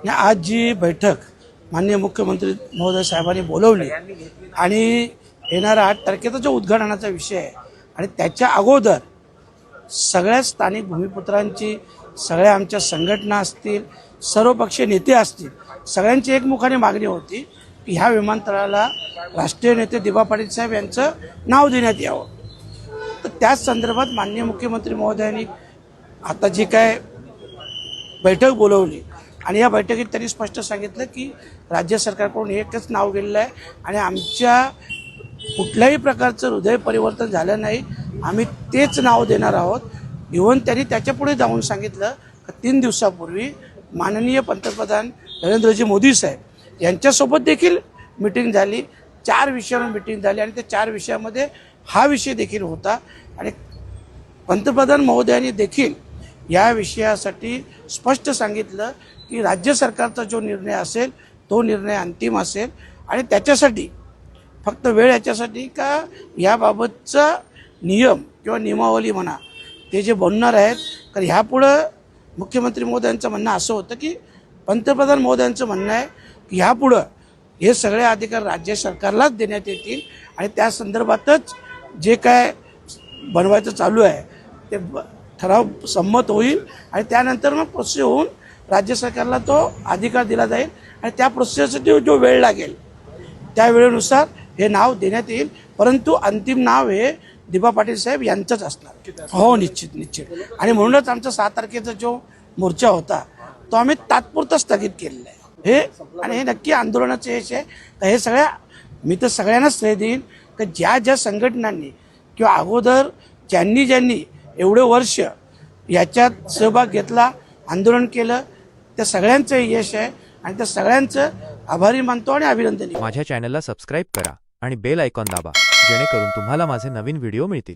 आज जी बैठक माननीय मुख्यमंत्री महोदय साहेबांनी बोलवली आणि येणारा 8 तारखेचा जो उद्घाटनाचा विषय आहे आणि त्याच्या अगोदर सगळ्या स्थानिक भूमिपुत्रांची, सगळ्या आमच्या संघटना असतील, सर्वपक्षीय नेते असतील, सगळ्यांची एकमुखाने मागणी होती की ह्या विमानतळाला राष्ट्रीय नेते दिबा पाटील साहेब यांचं नाव देण्यात यावं. तर त्याच संदर्भात माननीय मुख्यमंत्री महोदयांनी आता जी काय बैठक बोलवली आणि या बैठकीत त्यांनी स्पष्ट सांगितलं की राज्य सरकारकडून एकच नाव गेलेलं आहे आणि आमच्या कुठल्याही प्रकारचं हृदय परिवर्तन झालं नाही, आम्ही तेच नाव देणार आहोत. इव्हन त्यांनी त्याच्यापुढे जाऊन सांगितलं की 3 दिवसापूर्वी माननीय पंतप्रधान नरेंद्रजी मोदी साहेब यांच्यासोबत देखील मिटिंग झाली. 4 विषयांवर मिटिंग झाली आणि त्या 4 विषयामध्ये हा विषय देखील होता आणि पंतप्रधान महोदयांनी देखील या विषयासाठी स्पष्ट सांगितलं की राज्य सरकारचा जो निर्णय असेल तो निर्णय अंतिम असेल आणि त्याच्यासाठी फक्त वेळ याच्यासाठी का याबाबतचा नियम किंवा नियमावली म्हणा ते जे बनणार आहेत. कारण ह्यापुढं मुख्यमंत्री महोदयांचं म्हणणं असं होतं की पंतप्रधान महोदयांचं म्हणणं आहे की ह्यापुढं हे सगळे अधिकार राज्य सरकारलाच देण्यात येतील आणि त्या संदर्भातच जे काय बनवायचं चालू आहे ते ठराव संमत होईल आणि त्यानंतर मग प्रोसेस होऊन राज्य सरकारला तो अधिकार दिला जाईल आणि त्या प्रोसेससाठी जो वेळ लागेल त्या वेळेनुसार हे नाव देण्यात येईल. परंतु अंतिम नाव हे दिबा पाटील साहेब यांचंच असणार. हो, निश्चित. आणि म्हणूनच आमचा 6 तारखेचा जो मोर्चा होता तो आम्ही तात्पुरता स्थगित केलेला आहे. हे नक्की आंदोलनाचं यश आहे. तर हे मी तर सगळ्यांनाच श्रेय देईन की ज्या संघटनांनी किंवा अगोदर ज्यांनी एवढे वर्ष याच्यात सहभाग घेतला, आंदोलन केलं, त्या सगळ्यांचं यश आहे आणि त्या सगळ्यांचं आभारी मानतो आणि अभिनंदन. माझ्या चॅनलला सबस्क्राईब करा आणि बेल आयकॉन दाबा जेणेकरून तुम्हाला माझे नवीन व्हिडिओ मिळतील.